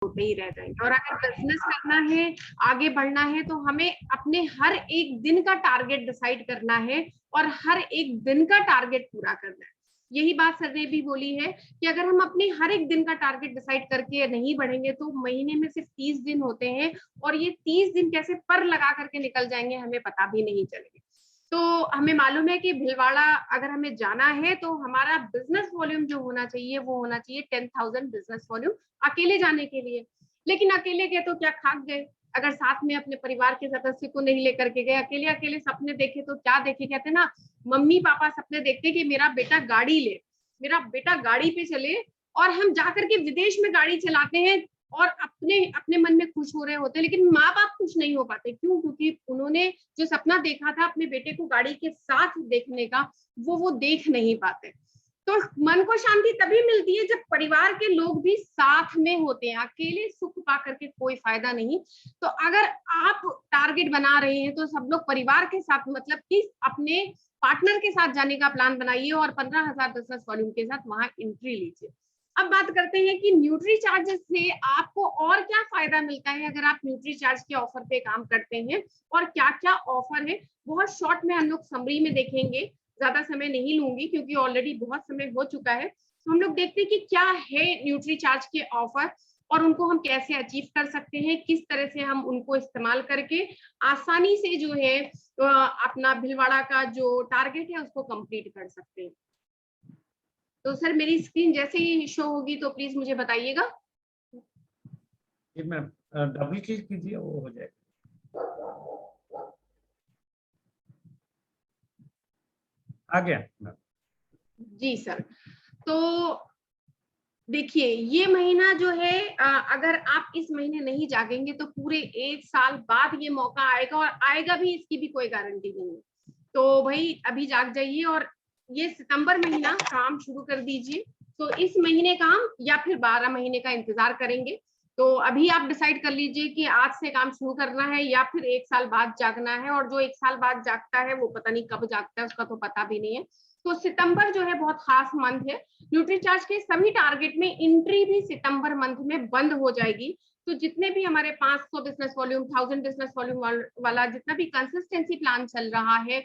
होते ही रह जाएंगे। और अगर बिजनेस करना है, आगे बढ़ना है, तो हमें अपने हर एक दिन का टारगेट डिसाइड करना है और हर एक दिन का टारगेट पूरा करना है। यही बात सर ने भी बोली है कि अगर हम अपने हर एक दिन का टारगेट डिसाइड करके नहीं बढ़ेंगे तो महीने में सिर्फ 30 दिन होते हैं और ये 30 दिन कैसे पर लगा करके निकल जाएंगे हमें पता भी नहीं चलेगा। तो हमें मालूम है कि भीलवाड़ा अगर हमें जाना है तो हमारा बिजनेस वॉल्यूम जो होना चाहिए वो होना चाहिए 10,000 बिजनेस वॉल्यूम अकेले जाने के लिए। लेकिन अकेले गए तो क्या खाक गए, अगर साथ में अपने परिवार के सदस्य को नहीं लेकर के गए, अकेले अकेले सपने देखे तो क्या देखे, कहते ना मम्मी पापा सपने देखते कि मेरा बेटा गाड़ी ले, मेरा बेटा गाड़ी पे चले, और हम जाकर के विदेश में गाड़ी चलाते हैं और अपने अपने मन में खुश हो रहे होते हैं, लेकिन माँ बाप खुश नहीं हो पाते। क्यों? क्योंकि उन्होंने जो सपना देखा था अपने बेटे को गाड़ी के साथ देखने का, वो देख नहीं पाते। तो मन को शांति तभी मिलती है जब परिवार के लोग भी साथ में होते हैं, अकेले सुख पा करके कोई फायदा नहीं। तो अगर आप टारगेट बना रहे हैं तो सब लोग परिवार के साथ, मतलब कि अपने पार्टनर के साथ जाने का प्लान बनाइए और 15,000 बिजनेस वॉल्यूम के साथ वहां एंट्री लीजिए। अब बात करते हैं कि न्यूट्री चार्जेस से आपको और क्या फायदा मिलता है अगर आप न्यूट्री चार्ज के ऑफर पे काम करते हैं, और क्या क्या ऑफर है बहुत शॉर्ट में हम लोग समरी में देखेंगे। ज्यादा समय नहीं लूंगी क्योंकि ऑलरेडी बहुत समय हो चुका है। तो हम लोग देखते हैं कि क्या है न्यूट्री चार्ज के ऑफर और उनको हम कैसे अचीव कर सकते हैं, किस तरह से हम उनको इस्तेमाल करके आसानी से जो है अपना भीलवाड़ा का जो टारगेट है उसको कंप्लीट कर सकते हैं। तो सर मेरी स्क्रीन जैसे ही शो होगी तो प्लीज मुझे बताइएगा। मैम डबल क्लिक कीजिए, वो हो जाएगा। आ गया जी सर। तो देखिए ये महीना जो है अगर आप इस महीने नहीं जागेंगे तो पूरे 1 साल बाद ये मौका आएगा, और आएगा भी इसकी भी कोई गारंटी नहीं है। तो भाई अभी जाग जाइए और ये सितंबर महीना काम शुरू कर दीजिए। तो इस महीने काम या फिर 12 महीने का इंतजार करेंगे, तो अभी आप डिसाइड कर लीजिए कि आज से काम शुरू करना है या फिर 1 साल बाद जागना है। और जो 1 साल बाद जागता है वो पता नहीं कब जागता है, उसका तो पता भी नहीं है। तो सितंबर जो है बहुत खास मंथ है। न्यूट्री चार्ज के सभी टारगेट में एंट्री भी सितंबर मंथ में बंद हो जाएगी। तो जितने भी हमारे 500 बिजनेस वॉल्यूम, 1000 बिजनेस वॉल्यूम वाला जितना भी कंसिस्टेंसी प्लान चल रहा है,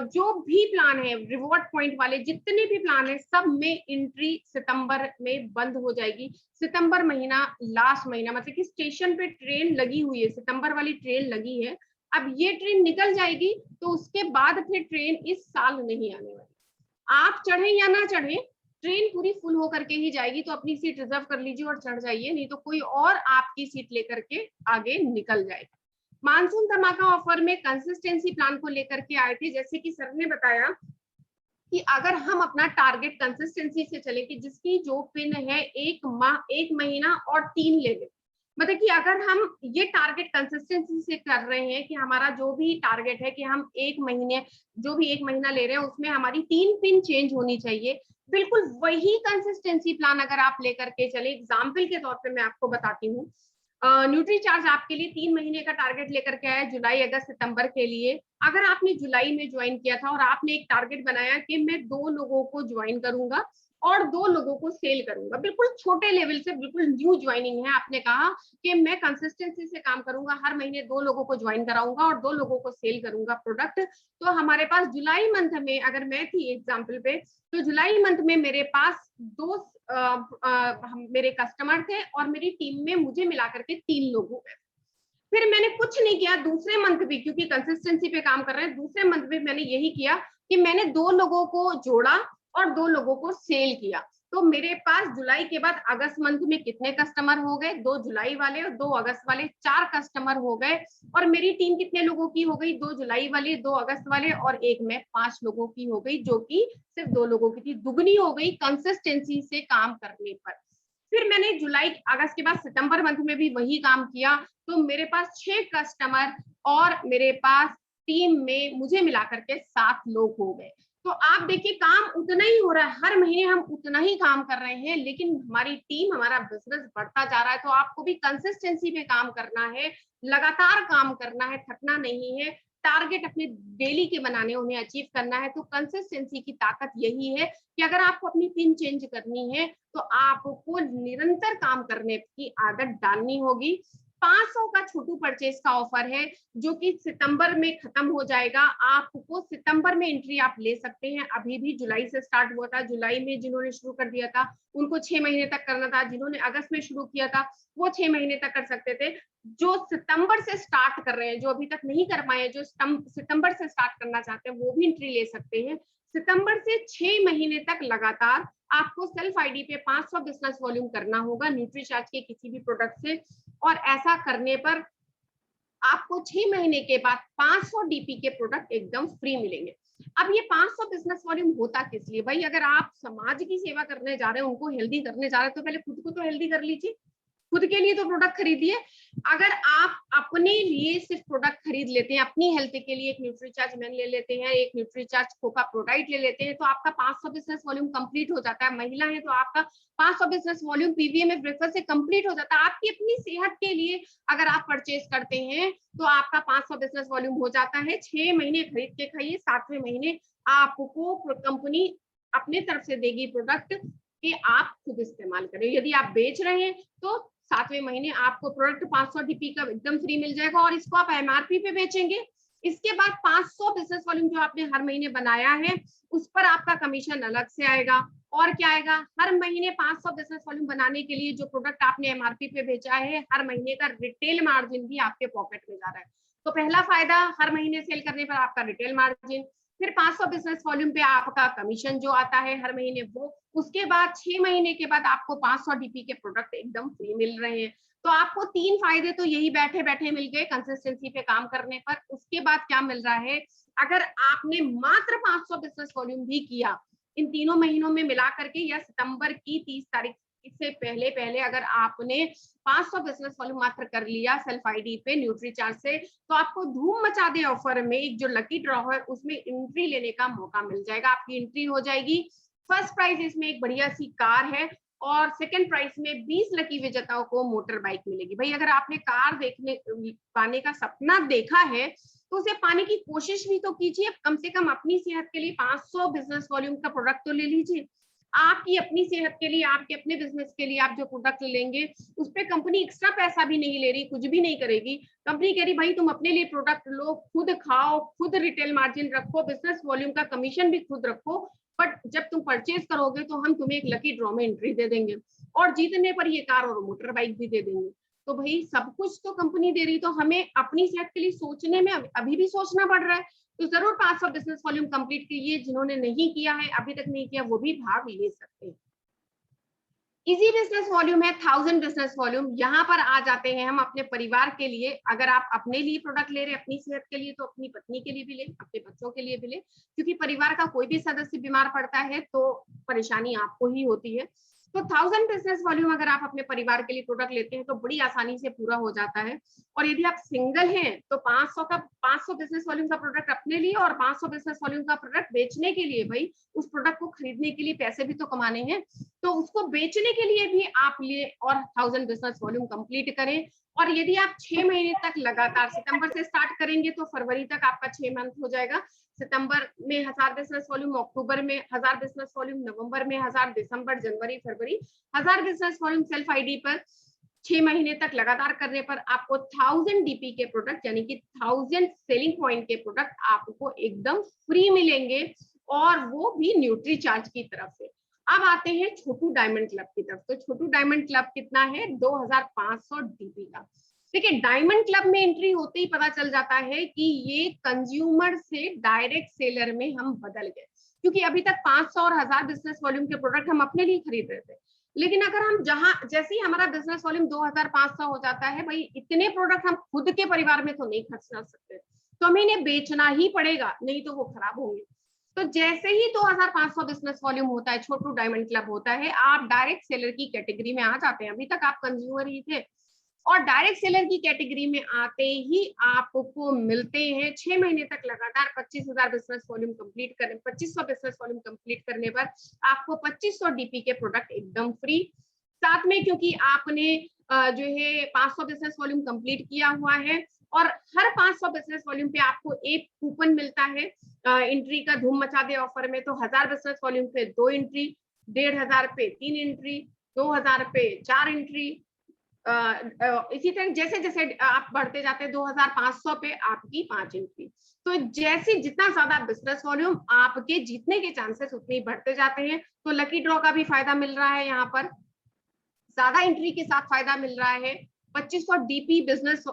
जो भी प्लान है रिवॉर्ड पॉइंट वाले जितने भी प्लान है, सब में एंट्री सितंबर में बंद हो जाएगी। सितंबर महीना लास्ट महीना, मतलब कि स्टेशन पे ट्रेन लगी हुई है, सितंबर वाली ट्रेन लगी है, अब ये ट्रेन निकल जाएगी तो उसके बाद फिर ट्रेन इस साल नहीं आने वाली। आप चढ़े या ना चढ़े, ट्रेन पूरी फुल होकर के ही जाएगी। तो अपनी सीट रिजर्व कर लीजिए और चढ़ जाइए, नहीं तो कोई और आपकी सीट लेकर के आगे निकल जाएगा। मानसून धमाका ऑफर में कंसिस्टेंसी प्लान को लेकर के आए थे, जैसे कि सर ने बताया कि अगर हम अपना टारगेट कंसिस्टेंसी से चले कि जिसकी जो पिन है 1 माह, 1 महीना और 3 लेवल, मतलब कि अगर हम ये टारगेट कंसिस्टेंसी से कर रहे हैं कि हमारा जो भी टारगेट है कि हम 1 महीने, जो भी 1 महीना ले रहे हैं उसमें हमारी 3 पिन चेंज होनी चाहिए, बिल्कुल वही कंसिस्टेंसी प्लान अगर आप लेकर के चले। एग्जाम्पल के तौर पे मैं आपको बताती हूँ, न्यूट्री चार्ज आपके लिए 3 महीने का टारगेट लेकर के आया, जुलाई अगस्त सितंबर के लिए। अगर आपने जुलाई में ज्वाइन किया था और आपने एक टारगेट बनाया कि मैं 2 लोगों को ज्वाइन करूंगा और 2 लोगों को सेल करूंगा, बिल्कुल छोटे लेवल से, बिल्कुल न्यू ज्वाइनिंग है, आपने कहा कि मैं कंसिस्टेंसी से काम करूंगा, हर महीने 2 लोगों को ज्वाइन कराऊंगा और 2 लोगों को सेल करूंगा प्रोडक्ट। तो हमारे पास जुलाई मंथ में, अगर मैं थी एग्जाम्पल पे, तो जुलाई मंथ में मेरे पास 2 मेरे कस्टमर थे और मेरी टीम में मुझे मिलाकर के 3 लोग हो गए। फिर मैंने कुछ नहीं किया दूसरे मंथ भी, क्योंकि कंसिस्टेंसी पे काम कर रहे हैं, दूसरे मंथ भी मैंने यही किया कि मैंने 2 लोगों को जोड़ा और 2 लोगों को सेल किया। तो मेरे पास जुलाई के बाद अगस्त मंथ में कितने कस्टमर हो गए, 2 जुलाई वाले और 2 अगस्त वाले, 4 कस्टमर हो गए। और मेरी टीम कितने लोगों की हो गई, 2 जुलाई वाले, 2 अगस्त वाले और एक में 5 लोगों की हो गई, जो कि सिर्फ 2 लोगों की थी, दुगनी हो गई कंसिस्टेंसी से काम करने पर। फिर मैंने जुलाई अगस्त के बाद सितंबर मंथ में भी वही काम किया, तो मेरे पास 6 कस्टमर और मेरे पास टीम में मुझे मिलाकर के 7 लोग हो गए। तो आप देखिए काम उतना ही हो रहा है, हर महीने हम उतना ही काम कर रहे हैं, लेकिन हमारी टीम, हमारा बिजनेस बढ़ता जा रहा है। तो आपको भी कंसिस्टेंसी पे काम करना है, लगातार काम करना है, थकना नहीं है। टारगेट अपने डेली के बनाने, उन्हें अचीव करना है। तो कंसिस्टेंसी की ताकत यही है कि अगर आपको अपनी पिन चेंज करनी है तो आपको निरंतर काम करने की आदत डालनी होगी। 500 का छोटू परचेज का ऑफर है जो कि सितंबर में खत्म हो जाएगा। आपको सितंबर में एंट्री आप ले सकते हैं, अभी भी जुलाई से स्टार्ट हुआ था। जुलाई में जिन्होंने शुरू कर दिया था उनको 6 महीने तक करना था, जिन्होंने अगस्त में शुरू किया था वो 6 महीने तक कर सकते थे। जो सितंबर से स्टार्ट कर रहे हैं, जो अभी तक नहीं कर पाए, जो सितंबर से स्टार्ट करना चाहते हैं वो भी एंट्री ले सकते हैं। सितंबर से 6 महीने तक लगातार आपको सेल्फ आईडी पे 500 बिजनेस वॉल्यूम करना होगा न्यूट्रीचार्ज के किसी भी प्रोडक्ट से, और ऐसा करने पर आपको 6 महीने के बाद 500 डीपी के प्रोडक्ट एकदम फ्री मिलेंगे। अब ये 500 बिजनेस वॉल्यूम होता किस लिए भाई? अगर आप समाज की सेवा करने जा रहे हैं, उनको हेल्दी करने जा रहे हैं, तो पहले खुद को तो हेल्दी कर लीजिए, खुद के लिए तो प्रोडक्ट खरीदिए। अगर आप अपने लिए सिर्फ प्रोडक्ट खरीद लेते हैं, अपनी हेल्थ के लिए एक न्यूट्रीचार्ज मैन ले लेते हैं, एक न्यूट्रीचार्ज कोका प्रोडाइट ले लेते हैं, तो आपका 500 बिजनेस वॉल्यूम कंप्लीट हो जाता है। महिला है तो आपका 500 बिजनेस वॉल्यूम पीवीएम ब्रेकफास्ट से कंप्लीट हो जाता है। आपकी अपनी सेहत के लिए अगर आप परचेज करते हैं तो आपका 500 बिजनेस वॉल्यूम हो जाता है। 6 महीने खरीद के खाइए, 7वें महीने आपको कंपनी अपने तरफ से देगी प्रोडक्ट कि आप खुद इस्तेमाल करें। यदि आप बेच रहे हैं तो 7वें महीने आपको प्रोडक्ट 500 डीपी का एकदम फ्री मिल जाएगा और इसको आप एमआरपी पे बेचेंगे। इसके बाद 500 बिजनेस वॉल्यूम जो आपने हर महीने बनाया है उस पर आपका कमीशन अलग से आएगा। और क्या आएगा? हर महीने 500 बिजनेस वॉल्यूम बनाने के लिए जो प्रोडक्ट आपने एमआरपी पे बेचा है, हर महीने का रिटेल मार्जिन भी आपके पॉकेट में जा रहा है। तो पहला फायदा, हर महीने सेल करने पर आपका रिटेल मार्जिन, फिर 500 बिजनेस वॉल्यूम पे आपका कमीशन जो आता है हर महीने वो, उसके बाद 6 महीने के बाद आपको 500 डीपी के प्रोडक्ट एकदम फ्री मिल रहे हैं। तो आपको 3 फायदे तो यही बैठे बैठे मिल गए कंसिस्टेंसी पे काम करने पर। उसके बाद क्या मिल रहा है? अगर आपने मात्र 500 बिजनेस वॉल्यूम भी किया इन तीनों महीनों में मिला करके, या सितंबर की 30 तारीख से पहले पहले अगर आपने 500 बिजनेस वॉल्यूम मात्र कर लिया सेल्फ आईडी पे न्यूट्रीचार्ज से, तो आपको धूम मचा दे ऑफर में एक जो लकी ड्रॉ है उसमें एंट्री लेने का मौका मिल जाएगा। आपकी एंट्री हो जाएगी। फर्स्ट प्राइज इसमें एक बढ़िया सी कार है और सेकंड प्राइज में 20 लकी विजेताओं को मोटर बाइक मिलेगी। भाई अगर आपने कार देखने पाने का सपना देखा है तो उसे पाने की कोशिश भी तो कीजिए। कम से कम अपनी सेहत के लिए 500 बिजनेस वॉल्यूम का प्रोडक्ट तो ले लीजिए। आपकी अपनी सेहत के लिए, आपके अपने बिजनेस के लिए आप जो प्रोडक्ट लेंगे उस पर कंपनी एक्स्ट्रा पैसा भी नहीं ले रही, कुछ भी नहीं करेगी। कंपनी कह रही भाई तुम अपने लिए प्रोडक्ट लो, खुद खाओ, खुद रिटेल मार्जिन रखो, बिजनेस वॉल्यूम का कमीशन भी खुद रखो, बट जब तुम परचेज करोगे तो हम तुम्हें एक लकी ड्रॉ में एंट्री दे देंगे और जीतने पर ये कार और मोटर बाइक भी दे देंगे। तो भाई सब कुछ तो कंपनी दे रही, तो हमें अपनी सेहत के लिए सोचने में अभी भी सोचना पड़ रहा है। तो जरूर 500 बिजनेस वॉल्यूम कंप्लीट कीजिए। जिन्होंने नहीं किया है, अभी तक नहीं किया, वो भी भाग ले सकते हैं। इजी बिजनेस वॉल्यूम है 1000 बिजनेस वॉल्यूम। यहाँ पर आ जाते हैं हम अपने परिवार के लिए। अगर आप अपने लिए प्रोडक्ट ले रहे हैं अपनी सेहत के लिए, तो अपनी पत्नी के लिए भी ले, अपने बच्चों के लिए भी ले, क्योंकि परिवार का कोई भी सदस्य बीमार पड़ता है तो परेशानी आपको ही होती है। तो 1000 बिजनेस वॉल्यूम अगर आप अपने परिवार के लिए प्रोडक्ट लेते हैं तो बड़ी आसानी से पूरा हो जाता है। और यदि आप सिंगल हैं तो 500 बिजनेस वॉल्यूम का प्रोडक्ट अपने लिए और 500 बिजनेस वॉल्यूम का प्रोडक्ट बेचने के लिए, भाई उस प्रोडक्ट को खरीदने के लिए पैसे भी तो कमाने हैं, तो उसको बेचने के लिए भी आप लिए और 1000 बिजनेस वॉल्यूम कंप्लीट करें। और यदि आप 6 महीने तक लगातार, सितंबर से स्टार्ट करेंगे तो फरवरी तक आपका 6 मंथ हो जाएगा। सितंबर में 1000 बिजनेस वॉल्यूम, अक्टूबर में 1000 बिजनेस वॉल्यूम, नवंबर में 1000, दिसंबर, जनवरी, फरवरी 1000 बिजनेस वॉल्यूम सेल्फ आईडी पर 6 महीने तक लगातार करने पर आपको 1000 डीपी के प्रोडक्ट यानी कि 1000 सेलिंग पॉइंट के प्रोडक्ट आपको एकदम फ्री मिलेंगे और वो भी न्यूट्री चार्ज की तरफ से। अब आते हैं छोटू डायमंड क्लब की तरफ। तो छोटू डायमंड क्लब कितना है? 2500 डीपी का। देखिए डायमंड क्लब में एंट्री होते ही पता चल जाता है कि ये कंज्यूमर से डायरेक्ट सेलर में हम बदल गए, क्योंकि अभी तक 500 और 1000 बिजनेस वॉल्यूम के प्रोडक्ट हम अपने लिए खरीद रहे थे। लेकिन अगर हम जैसे ही हमारा बिजनेस वॉल्यूम 2500 हो जाता है, भाई इतने प्रोडक्ट हम खुद के परिवार में तो नहीं खर्च कर सकते, तो हमें इन्हें बेचना ही पड़ेगा, नहीं तो वो खराब होंगे। तो जैसे ही 2500 बिजनेस वॉल्यूम होता है, छोटू डायमंड क्लब होता है, आप डायरेक्ट सेलर की कैटेगरी में आ जाते हैं। अभी तक आप कंज्यूमर ही थे और डायरेक्ट सेलर की कैटेगरी में आते ही आपको मिलते हैं 6 महीने तक लगातार 25,000 बिजनेस वॉल्यूम कंप्लीट करने, 2500 बिजनेस वॉल्यूम कंप्लीट करने पर आपको 2500 डीपी के प्रोडक्ट एकदम फ्री। साथ में क्योंकि आपने जो है 500 बिजनेस वॉल्यूम कंप्लीट किया हुआ है, और हर 500 बिजनेस वॉल्यूम पे आपको एक कूपन मिलता है एंट्री का। धूम मचा दे ऑफर में तो 1000 बिजनेस वॉल्यूम पे 2 एंट्री, 1500 पे 3 एंट्री, 2000 पे 4 एंट्री। इसी तरह जैसे जैसे आप बढ़ते जाते हैं 2500 पे आपकी 5 एंट्री। तो जैसे जितना ज्यादा बिजनेस वॉल्यूम, आपके जीतने के चांसेस उतने ही बढ़ते जाते हैं। तो लकी ड्रॉ का भी फायदा मिल रहा है, यहाँ पर ज्यादा एंट्री के साथ फायदा मिल रहा है। 2500 डीपी बिजनेस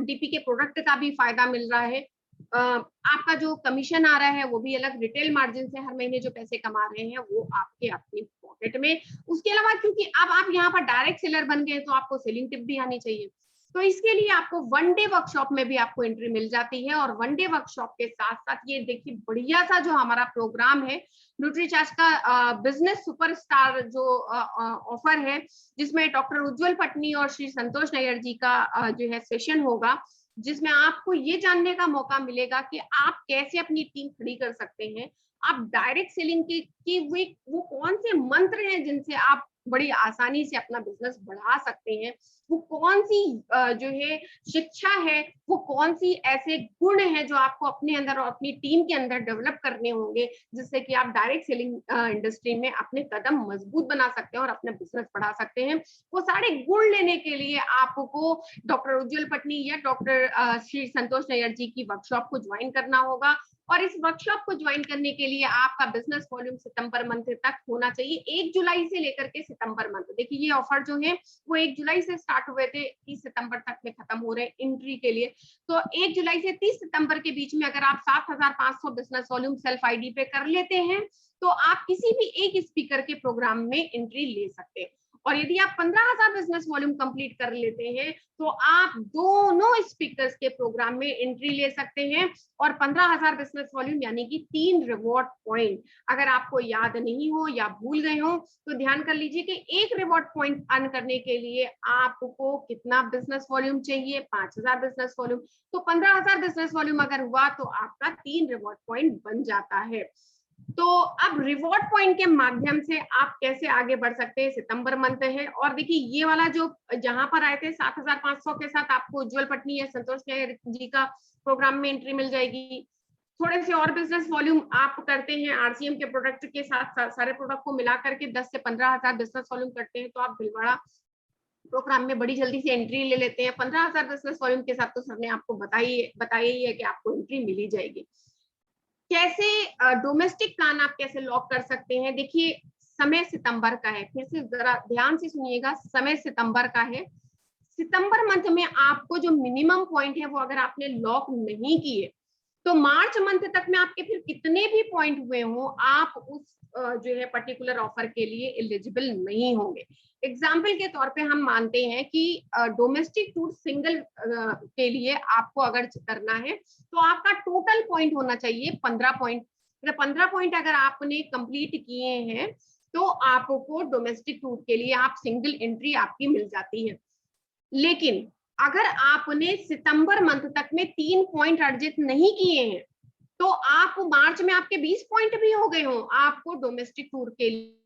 डीपी के प्रोडक्ट का भी फायदा मिल रहा है। आपका जो कमीशन आ रहा है वो भी अलग, रिटेल मार्जिन से हर महीने जो पैसे कमा रहे हैं वो आपके अपनी पॉकेट में। उसके अलावा क्योंकि अब आप यहाँ पर डायरेक्ट सेलर बन गए तो आपको सेलिंग टिप भी आनी चाहिए, तो इसके लिए आपको 1 डे वर्कशॉप में भी आपको एंट्री मिल जाती है। और 1 डे वर्कशॉप के साथ साथ ये देखिए बढ़िया सा जो हमारा प्रोग्राम है न्यूट्रीचार्ज का बिजनेस सुपरस्टार जो ऑफर है, जिसमें डॉक्टर उज्जवल पटनी और श्री संतोष नैयर जी का जो है सेशन होगा, जिसमें आपको ये जानने का मौका मिलेगा कि आप कैसे अपनी टीम खड़ी कर सकते हैं। आप डायरेक्ट सेलिंग की वो कौन से मंत्र हैं जिनसे आप बड़ी आसानी से अपना बिजनेस बढ़ा सकते हैं, वो कौन सी जो है शिक्षा है, वो कौन सी ऐसे गुण हैं जो आपको अपने अंदर और अपनी टीम के अंदर डेवलप करने होंगे, जिससे कि आप डायरेक्ट सेलिंग इंडस्ट्री में अपने कदम मजबूत बना सकते हैं और अपना बिजनेस बढ़ा सकते हैं। वो सारे गुण लेने के लिए आपको डॉक्टर उज्जवल पटनी या डॉक्टर श्री संतोष नैयर जी की वर्कशॉप को ज्वाइन करना होगा। और इस वर्कशॉप को ज्वाइन करने के लिए आपका बिजनेस वॉल्यूम सितंबर मंथ तक होना चाहिए, 1 जुलाई से लेकर के सितंबर मंथ। देखिए ये ऑफर जो है वो 1 जुलाई से स्टार्ट हुए थे, 30 सितंबर तक में खत्म हो रहे हैं एंट्री के लिए। तो 1 जुलाई से 30 सितंबर के बीच में अगर आप 7500 बिजनेस वॉल्यूम सेल्फ आईडी पे कर लेते हैं तो आप किसी भी एक स्पीकर के प्रोग्राम में एंट्री ले सकते हैं। और यदि आप 15,000 बिजनेस वॉल्यूम कंप्लीट कर लेते हैं तो आप दोनों स्पीकर्स के प्रोग्राम में एंट्री ले सकते हैं। और 15,000 बिजनेस वॉल्यूम यानी कि 3 रिवॉर्ड पॉइंट, अगर आपको याद नहीं हो या भूल गए हो तो ध्यान कर लीजिए कि एक रिवॉर्ड पॉइंट अर्न करने के लिए आपको कितना बिजनेस वॉल्यूम चाहिए, 5,000 बिजनेस वॉल्यूम। तो 15,000 बिजनेस वॉल्यूम अगर हुआ तो आपका 3 रिवॉर्ड पॉइंट बन जाता है। तो अब रिवॉर्ड पॉइंट के माध्यम से आप कैसे आगे बढ़ सकते हैं, सितंबर मंथ है। और देखिए ये वाला जो जहां पर आए थे 7,500 के साथ आपको उज्जवल पटनी या संतोष नैयर जी का प्रोग्राम में एंट्री मिल जाएगी। थोड़े से और बिजनेस वॉल्यूम आप करते हैं आरसीएम के प्रोडक्ट के साथ, सारे प्रोडक्ट को मिला करके 10 से 15,000 बिजनेस वॉल्यूम करते हैं तो आप भिलवाड़ा प्रोग्राम में बड़ी जल्दी से एंट्री ले लेते हैं। 15,000 बिजनेस वॉल्यूम के साथ तो सर ने आपको बताया ही है कि आपको एंट्री मिल ही जाएगी। कैसे डोमेस्टिक प्लान आप कैसे लॉक कर सकते हैं, देखिए समय सितंबर का है, फिर से जरा ध्यान से सुनिएगा, समय सितंबर का है। सितंबर मंथ में आपको जो मिनिमम पॉइंट है वो अगर आपने लॉक नहीं किए तो मार्च मंथ तक में आपके फिर कितने भी पॉइंट हुए हों आप उस जो है पर्टिकुलर ऑफर के लिए एलिजिबल नहीं होंगे। एग्जाम्पल के तौर पे हम मानते हैं कि डोमेस्टिक टूर सिंगल के लिए आपको अगर करना है तो आपका टोटल पॉइंट होना चाहिए 15 पॉइंट। 15 पॉइंट अगर आपने कंप्लीट किए हैं तो आपको डोमेस्टिक टूर के लिए आप सिंगल एंट्री आपकी मिल जाती है। लेकिन अगर आपने सितंबर मंथ तक में 3 पॉइंट अर्जित नहीं किए हैं तो आप मार्च में आपके 20 पॉइंट भी हो गए हो, आपको डोमेस्टिक टूर के लिए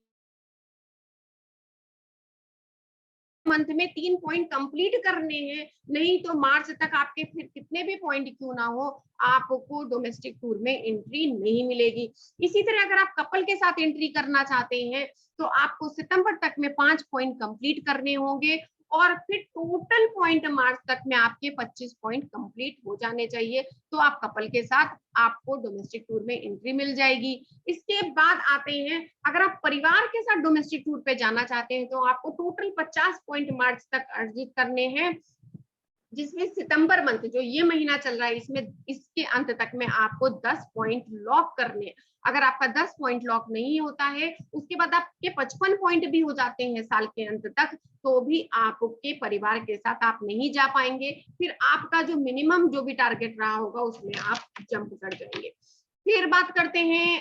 मंथ में 3 पॉइंट कंप्लीट करने हैं, नहीं तो मार्च तक आपके फिर कितने भी पॉइंट क्यों ना हो आपको डोमेस्टिक टूर में एंट्री नहीं मिलेगी। इसी तरह अगर आप कपल के साथ एंट्री करना चाहते हैं तो आपको सितंबर तक में 5 पॉइंट कंप्लीट करने होंगे और फिर टोटल पॉइंट मार्च तक में आपके 25 पॉइंट कंप्लीट हो जाने चाहिए, तो आप कपल के साथ आपको डोमेस्टिक टूर में एंट्री मिल जाएगी। इसके बाद आते हैं अगर आप परिवार के साथ डोमेस्टिक टूर पे जाना चाहते हैं तो आपको टोटल 50 पॉइंट मार्च तक अर्जित करने हैं, जिसमें सितंबर मंथ जो ये महीना चल रहा है इसमें इसके अंत तक में आपको 10 पॉइंट लॉक करने। अगर आपका 10 पॉइंट लॉक नहीं होता है उसके बाद आपके 55 पॉइंट भी हो जाते हैं साल के अंत तक तो भी आपके परिवार के साथ आप नहीं जा पाएंगे, फिर आपका जो मिनिमम जो भी टारगेट रहा होगा उसमें आप जंप कर जाएंगे। फिर बात करते हैं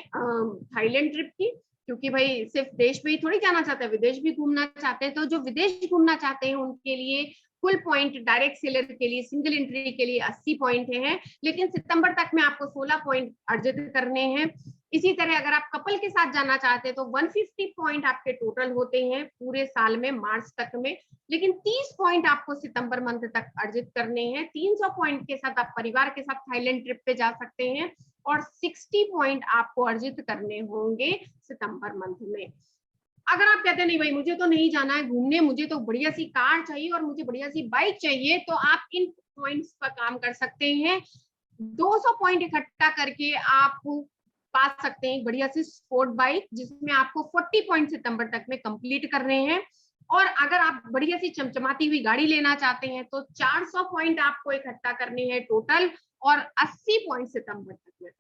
थाईलैंड ट्रिप की, क्योंकि भाई सिर्फ देश में ही थोड़ी जाना चाहते हैं, विदेश भी घूमना चाहते हैं। तो जो विदेश घूमना चाहते हैं उनके लिए फुल पॉइंट डायरेक्ट सेलर के लिए, सिंगल एंट्री के लिए 80 पॉइंट हैं, लेकिन सितंबर तक में आपको 16 पॉइंट अर्जित करने हैं। इसी तरह अगर आप कपल के साथ जाना चाहते हैं तो 150 पॉइंट आपके टोटल होते हैं पूरे साल में, मार्च तक में, लेकिन 30 पॉइंट आपको सितंबर मंथ तक अर्जित करने हैं। 300 पॉइंट के साथ आप परिवार के साथ थाईलैंड ट्रिप पे जा सकते हैं और 60 पॉइंट आपको अर्जित करने होंगे सितंबर मंथ में। अगर आप कहते हैं नहीं भाई मुझे तो नहीं जाना है घूमने, मुझे तो बढ़िया सी कार चाहिए और मुझे बढ़िया सी बाइक चाहिए, तो आप इन पॉइंट्स पर काम कर सकते हैं। 200 पॉइंट इकट्ठा करके आप पा सकते हैं बढ़िया सी स्पोर्ट बाइक, जिसमें आपको 40 पॉइंट सितंबर तक में कंप्लीट करने हैं। और अगर आप बढ़िया सी चमचमाती हुई गाड़ी लेना चाहते हैं तो 400 पॉइंट आपको इकट्ठा करने हैं टोटल, और 80 पॉइंट सितंबर तक में।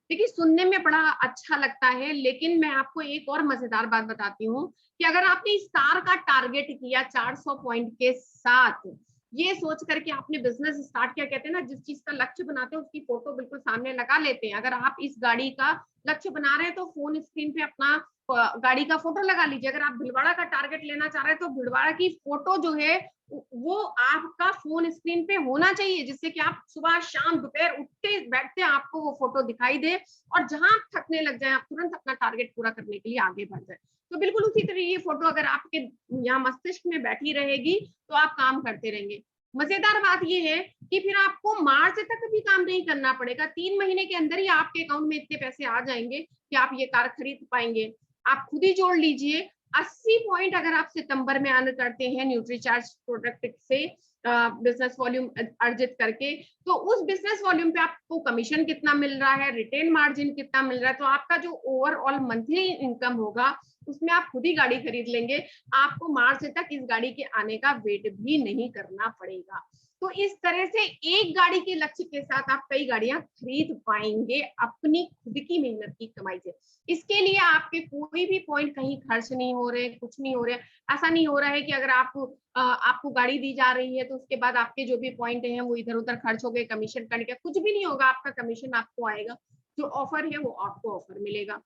देखिए सुनने में बड़ा अच्छा लगता है, लेकिन मैं आपको एक और मजेदार बात बताती हूँ कि अगर आपने इस साल का टारगेट किया 400 पॉइंट के साथ, ये सोच करके आपने बिजनेस स्टार्ट किया, कहते हैं ना जिस चीज का लक्ष्य बनाते हैं उसकी फोटो बिल्कुल सामने लगा लेते हैं। अगर आप इस गाड़ी का लक्ष्य बना रहे हैं तो फोन स्क्रीन पे अपना गाड़ी का फोटो लगा लीजिए। अगर आप भीलवाड़ा का टारगेट लेना चाह रहे हैं तो भीलवाड़ा की फोटो जो है वो आपका फोन स्क्रीन पे होना चाहिए, जिससे कि आप सुबह शाम दोपहर उठते बैठते आपको वो फोटो दिखाई दे, और जहां आप थकने लग जाए आप तुरंत अपना टारगेट पूरा करने के लिए आगे बढ़ जाए। तो बिल्कुल उसी तरह ये फोटो अगर आपके यहाँ मस्तिष्क में बैठी रहेगी तो आप काम करते रहेंगे। मजेदार बात ये है कि फिर आपको मार्च तक भी काम नहीं करना पड़ेगा, 3 महीने के अंदर ही आपके अकाउंट में इतने पैसे आ जाएंगे कि आप ये कार खरीद पाएंगे। आप खुद ही जोड़ लीजिए, 80 पॉइंट अगर आप सितंबर में अर्न करते हैं न्यूट्रीचार्ज प्रोडक्ट से बिजनेस वॉल्यूम अर्जित करके, तो उस बिजनेस वॉल्यूम पे आपको कमीशन कितना मिल रहा है, रिटेन मार्जिन कितना मिल रहा है, तो आपका जो ओवरऑल मंथली इनकम होगा उसमें आप खुद ही गाड़ी खरीद लेंगे। आपको मार्च तक इस गाड़ी के आने का वेट भी नहीं करना पड़ेगा। तो इस तरह से एक गाड़ी के लक्ष्य के साथ आप कई गाड़ियां खरीद पाएंगे अपनी खुद की मेहनत की कमाई से। इसके लिए आपके कोई भी पॉइंट कहीं खर्च नहीं हो रहे, कुछ नहीं हो रहे। ऐसा नहीं हो रहा है कि अगर आपको गाड़ी दी जा रही है तो उसके बाद आपके जो भी पॉइंट हैं वो इधर उधर खर्च हो गए कमीशन करने का, कुछ भी नहीं होगा। आपका कमीशन आपको आएगा, जो ऑफर है वो आपको ऑफर मिलेगा।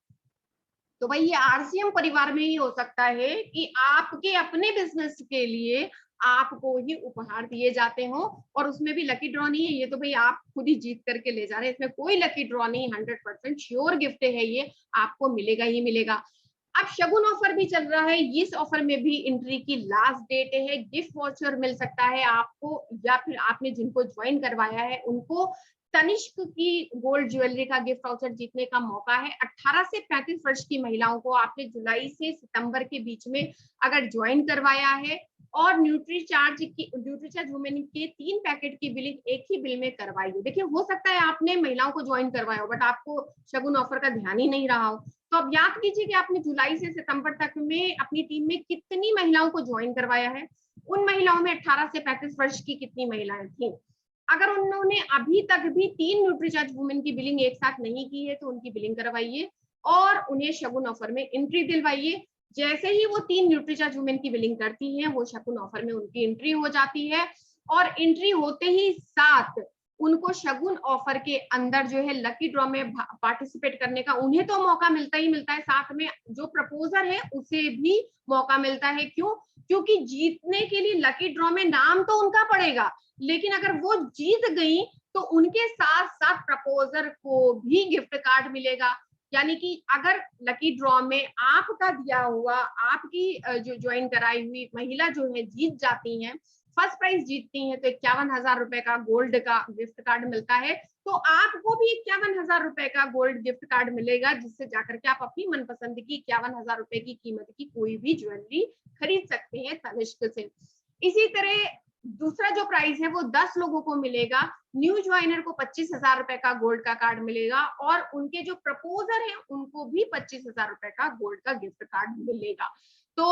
तो भाई ये आरसीएम परिवार में ही हो सकता है कि आपके अपने बिजनेस के लिए आपको ही उपहार दिए जाते हो, और उसमें भी लकी ड्रॉ नहीं है, ये तो भाई आप खुद ही जीत करके ले जा रहे हैं, इसमें कोई लकी ड्रॉ नहीं, 100% श्योर गिफ्ट है, ये आपको मिलेगा ही मिलेगा। अब शगुन ऑफर भी चल रहा है, इस ऑफर में भी एंट्री की लास्ट डेट है। गिफ्ट वाउचर मिल सकता है आपको, या फिर आपने जिनको ज्वाइन करवाया है उनको तनिष्क की गोल्ड ज्वेलरी का गिफ्ट वाउचर जीतने का मौका है। 18 से 35 वर्ष की महिलाओं को आपने जुलाई से सितंबर के बीच में अगर ज्वाइन करवाया है और न्यूट्रीचार्ज वुमेन के 3 पैकेट की बिलिंग एक ही बिल में करवाई है। देखिए हो सकता है आपने महिलाओं को ज्वाइन करवाया हो बट आपको शगुन ऑफर का ध्यान ही नहीं रहा हो, तो अब याद कीजिए कि आपने जुलाई से सितंबर तक में अपनी टीम में कितनी महिलाओं को ज्वाइन करवाया है। उन महिलाओं में 18 से 35 वर्ष की कितनी महिलाएं थी। अगर उन्होंने अभी तक भी 3 न्यूट्रीचार्ज वुमेन की बिलिंग एक साथ नहीं की है तो उनकी बिलिंग करवाइए और उन्हें शगुन ऑफर में एंट्री दिलवाइए। जैसे ही वो 3 न्यूट्रीचार्ज वुमेन की बिलिंग करती हैं वो शगुन ऑफर में उनकी एंट्री हो जाती है, और एंट्री होते ही साथ उनको शगुन ऑफर के अंदर जो है लकी ड्रॉ में पार्टिसिपेट करने का उन्हें तो मौका मिलता ही मिलता है, साथ में जो प्रपोजर है उसे भी मौका मिलता है। क्यों? क्योंकि जीतने के लिए लकी ड्रॉ में नाम तो उनका पड़ेगा, लेकिन अगर वो जीत गई तो उनके साथ साथ प्रपोजर को भी गिफ्ट कार्ड मिलेगा। यानी कि अगर लकी ड्रॉ में आपका दिया हुआ, आपकी जो ज्वाइन कराई हुई महिला जो है जीत जाती हैं, फर्स्ट प्राइज जीतती हैं, तो 51,000 रुपए का गोल्ड का गिफ्ट कार्ड मिलता है। तो आपको भी 51,000 रुपए का गोल्ड गिफ्ट कार्ड मिलेगा, जिससे जाकर के आप अपनी मनपसंद की 51,000 रुपए की कीमत की कोई भी ज्वेलरी खरीद सकते हैं तनिष्क से। इसी तरह दूसरा जो प्राइस है वो 10 लोगों को मिलेगा। न्यू ज्वाइनर को 25,000 रुपए का गोल्ड का कार्ड मिलेगा, और उनके जो प्रपोजर हैं उनको भी 25,000 रुपए का गोल्ड का गिफ्ट कार्ड मिलेगा। तो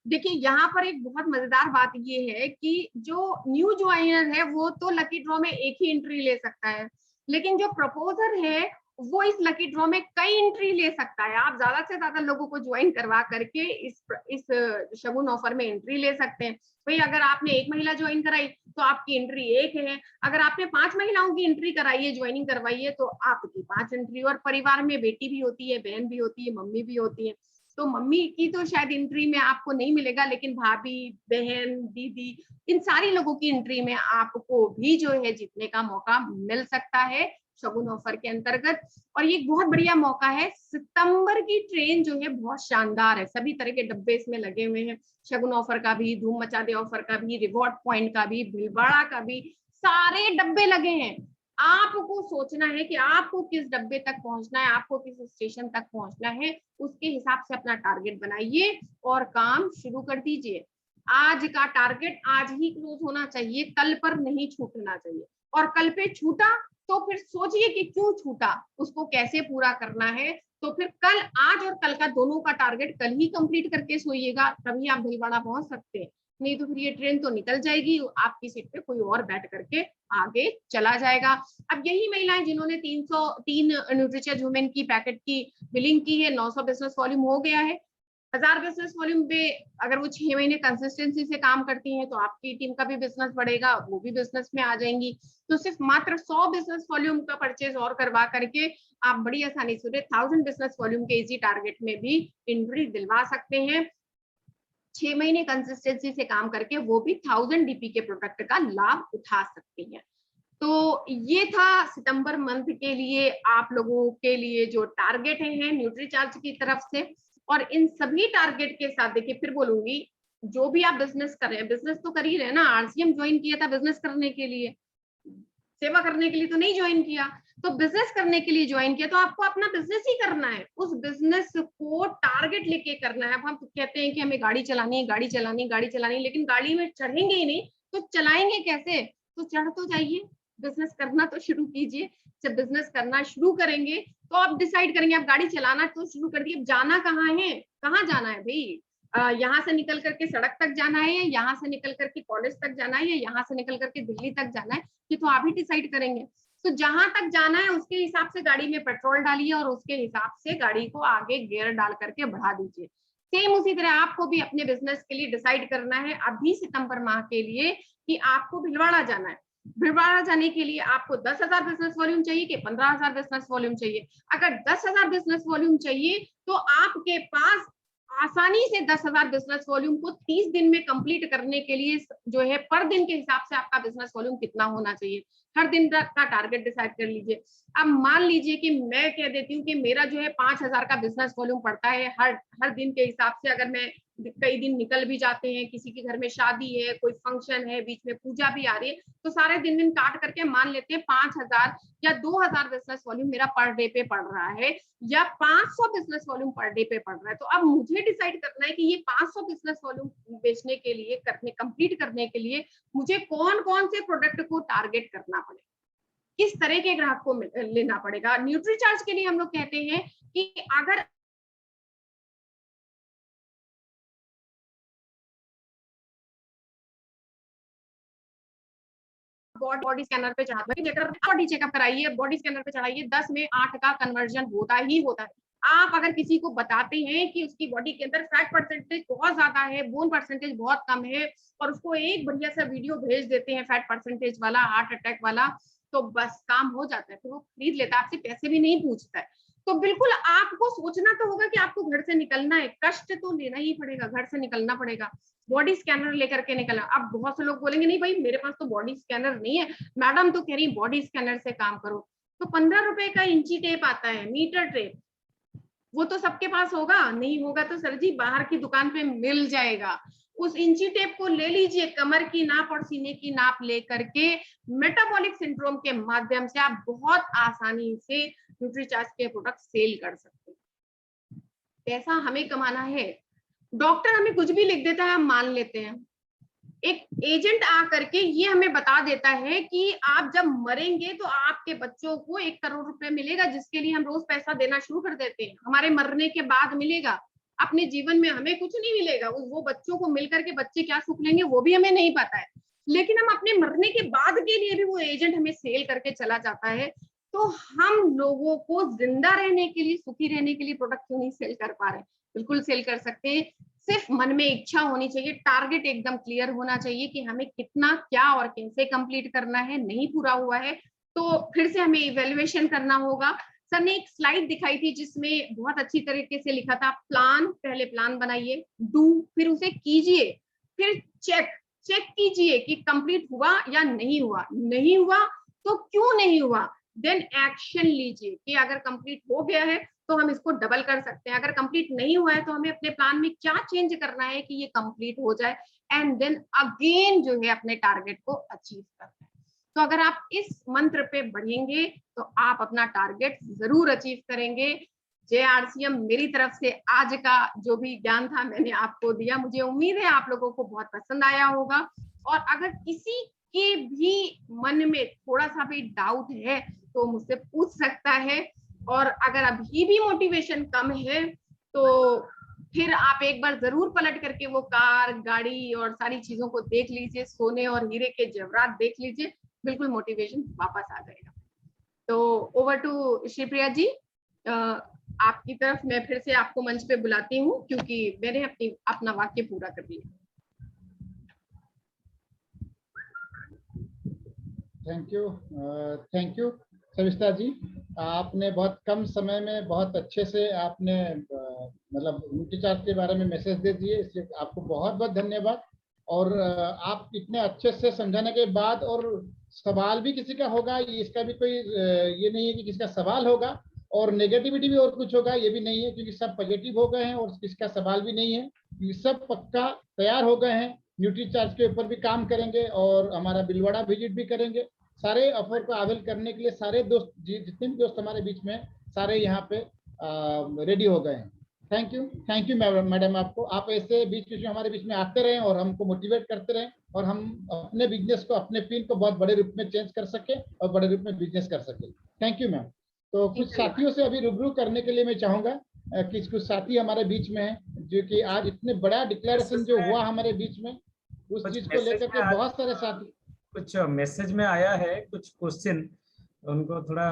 देखिए यहाँ पर एक बहुत मजेदार बात ये है कि जो न्यू ज्वाइनर है वो तो लकी ड्रॉ में एक ही एंट्री ले सकता है, लेकिन जो प्रपोजर है वो इस लकी ड्रॉ में कई एंट्री ले सकता है। आप ज्यादा से ज्यादा लोगों को ज्वाइन करवा करके इस शगुन ऑफर में एंट्री ले सकते हैं। भाई अगर आपने एक महिला ज्वाइन कराई तो आपकी एंट्री एक है, अगर आपने 5 महिलाओं की एंट्री कराई है, ज्वाइनिंग करवाई है, तो आपकी 5 एंट्री। और परिवार में बेटी भी होती है, बहन भी होती है, मम्मी भी होती है, तो मम्मी की तो शायद एंट्री में आपको नहीं मिलेगा, लेकिन भाभी, बहन, दीदी, इन सारी लोगों की एंट्री में आपको भी जो है जीतने का मौका मिल सकता है शगुन ऑफर के अंतर्गत। और ये बहुत बढ़िया मौका है। सितंबर की ट्रेन जो है बहुत शानदार है, सभी तरह के डब्बे इसमें लगे हुए हैं, शगुन ऑफर का भी, धूम मचा दे ऑफर का भी, रिवॉर्ड पॉइंट का भी, भीलवाड़ा का भी, सारे डब्बे लगे हैं। आपको सोचना है कि आपको किस डब्बे तक पहुंचना है, आपको किस स्टेशन तक पहुंचना है, उसके हिसाब से अपना टारगेट बनाइए और काम शुरू कर दीजिए। आज का टारगेट आज ही क्लोज होना चाहिए, कल पर नहीं छूटना चाहिए। और कल पे छूटा तो फिर सोचिए कि क्यों छूटा, उसको कैसे पूरा करना है। तो फिर कल, आज और कल का दोनों का टारगेट कल ही कंप्लीट करके सोइएगा, तभी आप भीलवाड़ा पहुंच सकते हैं। नहीं तो फिर ये ट्रेन तो निकल जाएगी, आपकी सीट पे कोई और बैठ करके आगे चला जाएगा। अब यही महिलाएं जिन्होंने 303 न्यूट्रीचेंज वुमेन की पैकेट की बिलिंग की है, 900 बिजनेस वॉल्यूम हो गया है, 1000 बिजनेस वॉल्यूम पे अगर वो 6 महीने कंसिस्टेंसी से काम करती हैं तो आपकी टीम का भी बिजनेस बढ़ेगा, वो भी बिजनेस में आ जाएंगी। तो सिर्फ मात्र 100 बिजनेस वॉल्यूम का परचेज और करवा करके आप बड़ी आसानी से 1000 बिजनेस वॉल्यूम के इजी टारगेट में भी एंट्री दिलवा सकते हैं। 6 महीने कंसिस्टेंसी से काम करके वो भी 1000 डीपी के प्रोडक्ट का लाभ उठा सकते हैं। तो ये था सितंबर मंथ के लिए आप लोगों के लिए जो टारगेट है न्यूट्रीचार्ज की तरफ से। और इन सभी टारगेट के साथ देखिए, फिर बोलूंगी, जो भी आप बिजनेस कर रहे हैं, बिजनेस तो कर ही रहे हैं ना, आरसीएम ज्वाइन किया था बिजनेस करने के लिए, सेवा करने के लिए तो नहीं ज्वाइन किया। तो बिजनेस करने के लिए ज्वाइन किया, तो आपको अपना बिजनेस ही करना है, उस बिजनेस को टारगेट लेके करना है। अब हम कहते हैं कि हमें गाड़ी चलानी है, गाड़ी चलानी, गाड़ी चलानी, लेकिन गाड़ी में चढ़ेंगे ही नहीं तो चलाएंगे कैसे? तो चढ़ तो जाइए, बिजनेस करना तो शुरू कीजिए। जब बिजनेस करना शुरू करेंगे तो आप डिसाइड करेंगे, आप गाड़ी चलाना तो शुरू कर दिए, जाना कहाँ है, कहाँ जाना है भाई? यहाँ से निकल करके सड़क तक जाना है, या यहाँ से निकल करके कॉलेज तक जाना है, या यहाँ से निकल करके दिल्ली तक जाना है, ये तो आप ही डिसाइड करेंगे। तो जहां तक जाना है उसके हिसाब से गाड़ी में पेट्रोल डालिए और उसके हिसाब से गाड़ी को आगे गियर डाल करके बढ़ा दीजिए। सेम उसी तरह आपको भी अपने बिजनेस के लिए डिसाइड करना है अभी सितंबर माह के लिए कि आपको भीलवाड़ा जाना है। भीलवाड़ा जाने के लिए आपको 10,000 बिजनेस वॉल्यूम चाहिए कि 15,000 बिजनेस वॉल्यूम चाहिए? अगर 10,000 बिजनेस वॉल्यूम चाहिए तो आपके पास आसानी से 10,000 बिजनेस वॉल्यूम को 30 दिन में कंप्लीट करने के लिए जो है पर दिन के हिसाब से आपका बिजनेस वॉल्यूम कितना होना चाहिए, हर दिन का टारगेट डिसाइड कर लीजिए। अब मान लीजिए कि मैं कह देती हूँ कि मेरा जो है 5,000 का बिजनेस वॉल्यूम पड़ता है हर दिन के हिसाब से। अगर मैं कई दिन निकल भी जाते हैं, किसी के घर में शादी है, कोई फंक्शन है, बीच में पूजा भी आ रही है, तो सारे दिन काट करके मान लेते हैं 5,000 या 2,000 बिजनेस वॉल्यूम मेरा पर डे पे पड़ रहा है, या 500 बिजनेस वॉल्यूम पर डे पे पड़ रहा है। तो अब मुझे डिसाइड करना है कि ये 500 बिजनेस वॉल्यूम बेचने के लिए, कंप्लीट करने के लिए मुझे कौन कौन से प्रोडक्ट को टारगेट करना पड़ेगा, किस तरह के ग्राहक को लेना पड़ेगा। न्यूट्रीचार्ज के लिए हम लोग कहते हैं कि अगर बॉडी स्कैनर पे बॉडी चेकअप कराइए, बॉडी स्कैनर पे चढ़ाइए, 10 में 8 का कन्वर्जन होता ही होता है। आप अगर किसी को बताते हैं कि उसकी बॉडी के अंदर फैट परसेंटेज बहुत ज्यादा है, बोन परसेंटेज बहुत कम है, और उसको एक बढ़िया सा वीडियो भेज देते हैं फैट परसेंटेज वाला, हार्ट अटैक वाला, तो बस काम हो जाता है, तो वो खरीद लेता है, आपसे पैसे भी नहीं पूछता है। तो बिल्कुल आपको सोचना तो होगा कि आपको घर से निकलना है, कष्ट तो लेना ही पड़ेगा, घर से निकलना पड़ेगा, बॉडी स्कैनर लेकर के निकलना। अब बहुत से लोग बोलेंगे नहीं भाई मेरे पास तो बॉडी स्कैनर नहीं है, मैडम तो कह रही बॉडी स्कैनर से काम करो। तो 15 रुपए का इंची टेप आता है, मीटर टेप, वो तो सबके पास होगा, नहीं होगा तो सर जी बाहर की दुकान पे मिल जाएगा। उस इंची टेप को ले लीजिए, कमर की नाप और सीने की नाप लेकर के मेटाबॉलिक सिंड्रोम के माध्यम से आप बहुत आसानी से न्यूट्रीचार्ज के प्रोडक्ट सेल कर सकते हैं। पैसा हमें कमाना है, डॉक्टर हमें कुछ भी लिख देता है हम मान लेते हैं, एक एजेंट आ करके ये हमें बता देता है कि आप जब मरेंगे तो आपके बच्चों को 1 करोड़ रुपए मिलेगा, जिसके लिए हम रोज पैसा देना शुरू कर देते हैं, हमारे मरने के बाद मिलेगा, अपने जीवन में हमें कुछ नहीं मिलेगा, वो बच्चों को मिलकर के बच्चे क्या सुख लेंगे वो भी हमें नहीं पता है, लेकिन हम अपने मरने के बाद के लिए भी वो एजेंट हमें सेल करके चला जाता है। तो हम लोगों को जिंदा रहने के लिए, सुखी रहने के लिए प्रोडक्ट क्यों नहीं सेल कर पा रहे? बिल्कुल सेल कर सकते हैं, सिर्फ मन में इच्छा होनी चाहिए, टारगेट एकदम क्लियर होना चाहिए कि हमें कितना, क्या और कैसे कंप्लीट करना है। नहीं पूरा हुआ है तो फिर से हमें इवैल्यूएशन करना होगा सर ने एक स्लाइड दिखाई थी जिसमें बहुत अच्छी तरीके से लिखा था प्लान, पहले प्लान बनाइए, डू, फिर उसे कीजिए, फिर चेक कीजिए कि कंप्लीट हुआ या नहीं हुआ, नहीं हुआ तो क्यों नहीं हुआ, देन एक्शन लीजिए कि अगर कंप्लीट हो गया है तो हम इसको डबल कर सकते हैं, अगर कंप्लीट नहीं हुआ है तो हमें अपने प्लान में क्या चेंज करना है कि ये कंप्लीट हो जाए, एंड देन अगेन जो है अपने टारगेट को अचीव करना है। तो अगर आप इस मंत्र पे बढ़ेंगे तो आप अपना टारगेट जरूर अचीव करेंगे। JRCM मेरी तरफ से आज का जो भी ज्ञान था मैंने आपको दिया, मुझे उम्मीद है आप लोगों को बहुत पसंद आया होगा। और अगर किसी के भी मन में थोड़ा सा भी डाउट है तो मुझसे पूछ सकता है, और अगर अभी भी मोटिवेशन कम है तो फिर आप एक बार जरूर पलट करके वो कार, गाड़ी और सारी चीजों को देख लीजिए, सोने और हीरे के जेवरात देख लीजिए, बिल्कुल मोटिवेशन वापस आ जाएगा। तो ओवर टू श्रीप्रिया जी, आपकी तरफ मैं फिर से आपको मंच पे बुलाती हूँ क्योंकि मैंने अपना वाक्य पूरा कर लिया। थैंक यू सविता जी, आपने बहुत कम समय में बहुत अच्छे से आपने मतलब यूनिटी चार्ट के बारे में मैसेज दे दिए, इसलिए आपको बहुत बहुत धन्यवाद। और आप इतने अच्छे से समझाने के बाद, और सवाल भी किसी का होगा, इसका भी कोई ये नहीं है कि किसका सवाल होगा और नेगेटिविटी भी और कुछ होगा, ये भी नहीं है, क्योंकि सब पॉजिटिव हो गए हैं और किसका सवाल भी नहीं है, ये सब पक्का तैयार हो गए हैं। न्यूट्री चार्ज के ऊपर भी काम करेंगे और हमारा बिलवाड़ा विजिट भी करेंगे। सारे ऑफर को अवेल करने के लिए सारे दोस्त, जितने भी दोस्त हमारे बीच में, सारे यहाँ पे रेडी हो गए हैं। थैंक यू मैडम आपको। आप ऐसे बीच बीच में हमारे बीच में आते रहें और हमको मोटिवेट करते रहें, और हम अपने बिजनेस को, अपने फील्ड को बहुत बड़े रूप में चेंज कर सके और बड़े रूप में बिजनेस कर सके। Thank you ma'am. तो कुछ साथियों से अभी रूबरू करने के लिए मैं चाहूंगा कि कुछ साथी हमारे बीच में हैं जो कि आज इतने बड़ा डिक्लेरेशन जो हुआ हमारे बीच में, उस चीज को लेकर के बहुत सारे साथी, कुछ मैसेज में आया है, कुछ क्वेश्चन, उनको थोड़ा